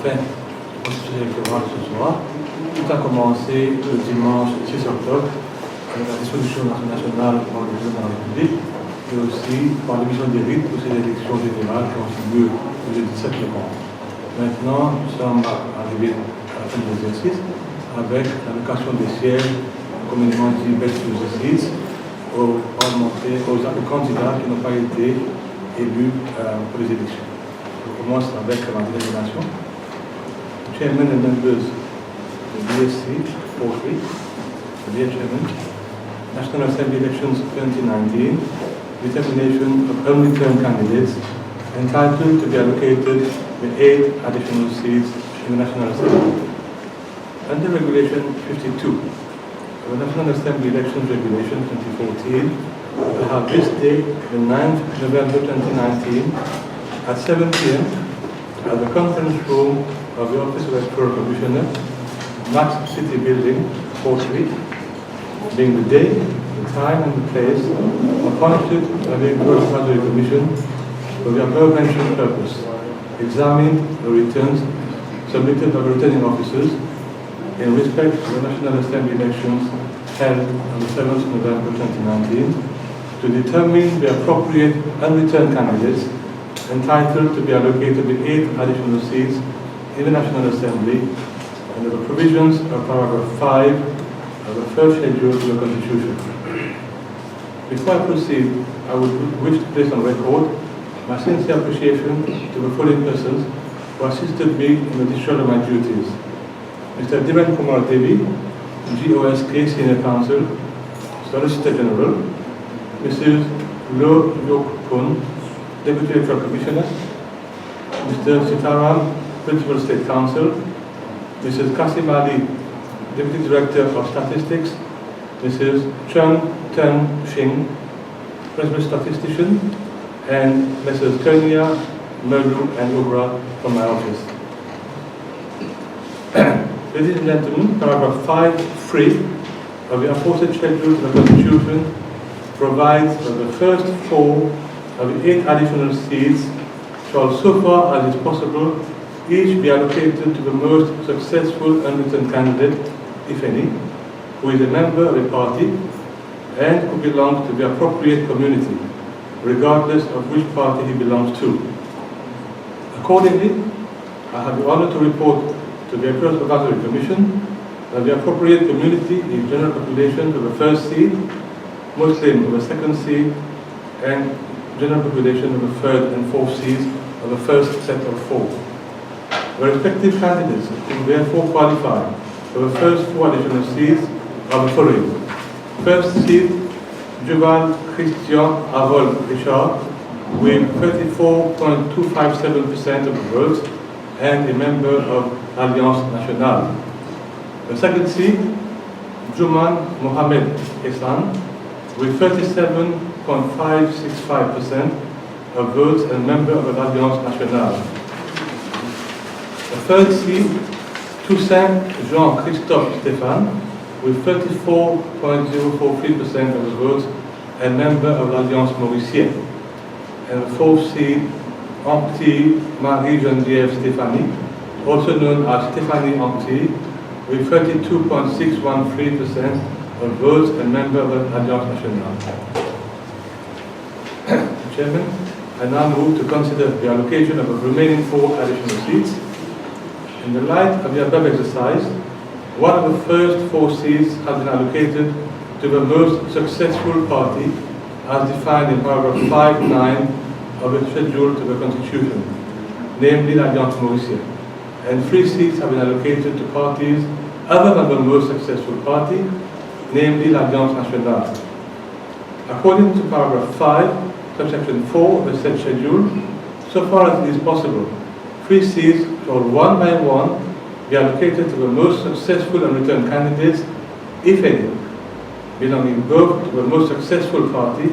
fin du processus électoral ce soir. Tout a commencé le dimanche 6 octobre avec la dissolution nationale par le président de la République et aussi par l'émission des rites pour ces élections générales qui ont eu lieu le 17 novembre. Maintenant, nous sommes arrivés à la fin de l'exercice avec l'allocation des sièges, communément dit best exercice, aux parlementaires, aux candidats qui n'ont pas été élus pour les élections. On commence avec la désignation. Chairman and members of the BSC, 4-3, the dear Chairman, National Assembly Elections 2019, determination of unreturned candidates entitled to be allocated with 8 additional seats in the National Assembly. Under Regulation 52, the National Assembly Elections Regulation 2014, we have this date, the 9th November 2019, at 7 p.m. at the conference room of the Office of Electoral Commissioner, Max City Building, 4th Street, being the day, the time and the place appointed by the Electoral Advisory Commission for the above-mentioned purpose, examine the returns submitted by the returning officers in respect to the National Assembly elections held on the 7th November 2019 to determine the appropriate unreturned candidates entitled to be allocated with 8 additional seats in the National Assembly under the provisions of paragraph 5 of the first schedule of the Constitution. Before I proceed, I would wish to place on record my sincere appreciation to the following persons who assisted me in the discharge of my duties. Mr. Divan Kumar Devi, GOSK Senior Counsel, Solicitor General, Mrs. Lo Yok Kun, Deputy Electoral Commissioner, Mr. Sitaram, Principal State Counsel, Mrs. Kasim Ali, Deputy Director of Statistics, Mrs. Chun Ten Shing, Principal Statistician, and Mrs. Kenya, Merlu, and Ugra from my office. Ladies and gentlemen, paragraph 5(3) of the aforesaid schedule to the Constitution provides that the first 4 of the 8 additional seats shall, so far as is possible, each be allocated to the most successful unreturned candidate, if any, who is a member of a party and who belongs to the appropriate community, regardless of which party he belongs to. Accordingly, I have the honor to report to the Electoral Advisory Commission that the appropriate community is general population of the first seat, Muslim of the second seat, and general population of the third and fourth seats of the first set of 4. The respective candidates who therefore qualify for the first 4 additional seats are the following. First seat, Duval Christian Avol Richard, with 34.257% of the votes and a member of Alliance Nationale. The second seat, Juman Mohamed Hassan, with 37.565% of votes and member of Alliance Nationale. The third seat, Toussaint Jean-Christophe Stéphane, with 34.043% of the votes and member of l'Alliance Mauricienne. And the fourth seat, Ampty Marie-Geneviève Stéphanie, also known as Stéphanie Ampty, with 32.613% of votes and member of the Alliance Nationale. Chairman, I now move to consider the allocation of the remaining 4 additional seats. In the light of the above exercise, one of the first 4 seats has been allocated to the most successful party as defined in paragraph 5(9) of the schedule to the Constitution, namely l'Alliance Mauricienne, and 3 seats have been allocated to parties other than the most successful party, namely l'Alliance Nationale. According to paragraph 5, subsection 4 of the said schedule, so far as it is possible, 3 seats shall one by one be allocated to the most successful and returned candidates, if any, belonging both to the most successful party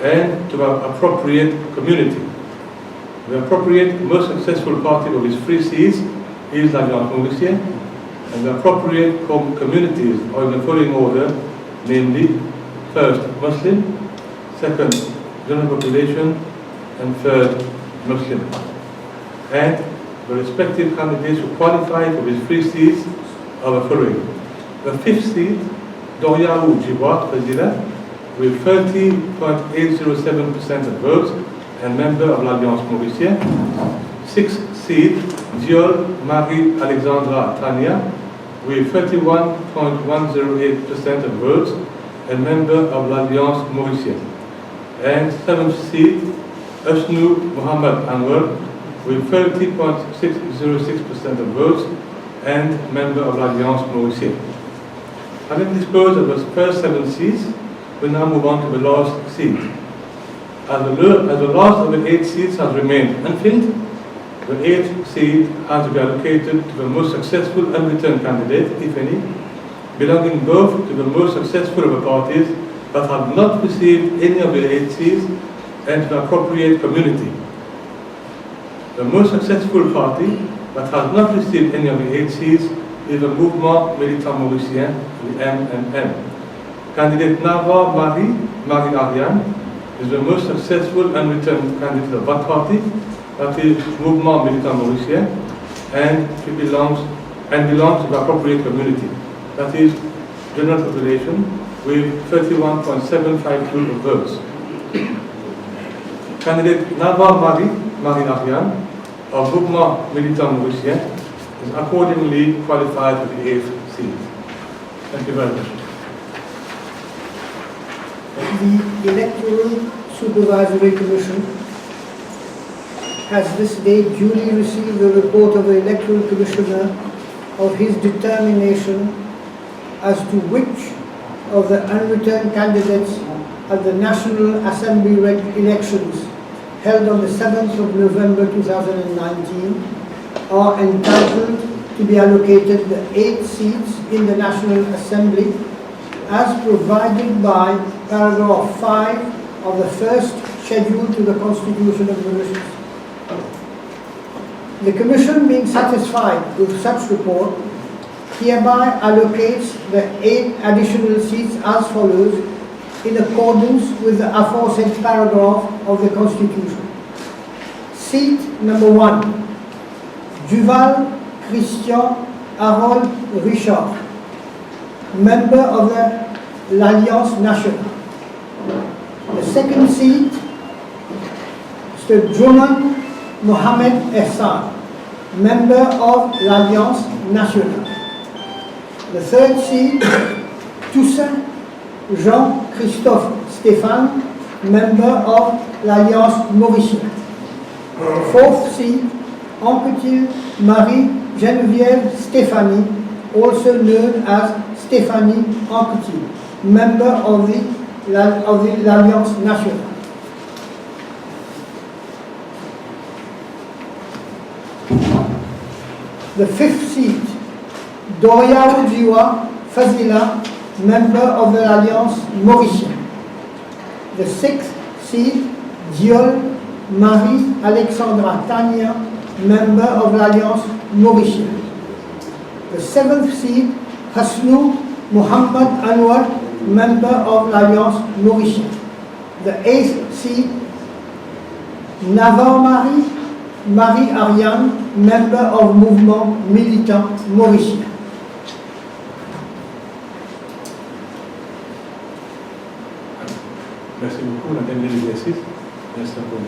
and to the appropriate community. The appropriate most successful party of these 3 seats is l'Alliance Mauricienne, and the appropriate communities are in the following order, namely, first, Muslim, second, general population, and third, Muslim. And The respective candidates who qualify for these 3 seats are the following. The 5th seat, Doriaou Djibois, President, with 30.807% of votes and member of l'Alliance Mauricienne. 6th seat, Diol Marie-Alexandra Tania, with 31.108% of votes and member of l'Alliance Mauricienne. And 7th seat, Usnu Mohamed Anwar, with 30.606% of votes and member of l'Alliance Mauricienne. Having disposed of the first 7 seats, we now move on to the last seat. As the last of the 8 seats has remained unfilled, the 8th seat has to be allocated to the most successful unreturned candidate, if any, belonging both to the most successful of the parties that have not received any of the 8 seats and to the appropriate community. The most successful party that has not received any of the 8 seats is the Mouvement Militant Mauricien, the MMM. Candidate Nava Marie-Ariane is the most successful unreturned candidate of that party, that is Mouvement Militant Mauricien, and she belongs to the appropriate community, that is general population, with 31.752 of votes. Candidate Nava Marie-Ariane of Mouvement Militant Mauricien is accordingly qualified for the 8th seat. Thank you very much. The Electoral Supervisory Commission has this day duly received the report of the Electoral Commissioner of his determination as to which of the unreturned candidates at the National Assembly elections held on the 7th of November 2019 are entitled to be allocated the 8 seats in the National Assembly as provided by paragraph 5 of the first schedule to the Constitution of Mauritius. The Commission, being satisfied with such report, hereby allocates the 8 additional seats as follows in accordance with the aforesaid paragraph of the Constitution. Seat number 1, Duval Christian Harold Richard, member of l'Alliance Nationale. The second seat, Mr. Juman Mohamed Ehsan, member of l'Alliance Nationale. The third seat, Toussaint Jean-Christophe Stéphane, member of l'Alliance Mauricienne. The fourth seat, Anquetil Marie-Geneviève Stéphanie, also known as Stéphanie Anquetil, member of l'Alliance Nationale. The fifth seat, Doriaou Djibois Fazila, member of l'Alliance Mauricienne. The sixth seat, Diol Marie-Alexandra Tania, member of l'Alliance Mauricienne. The seventh seat, Hasnou Mohamed Anwar, member of l'Alliance Mauricienne. The eighth seat, Nava Marie-Ariane, member of Mouvement Militant Mauricien. Merci beaucoup, Madame l'exercice. Merci encore.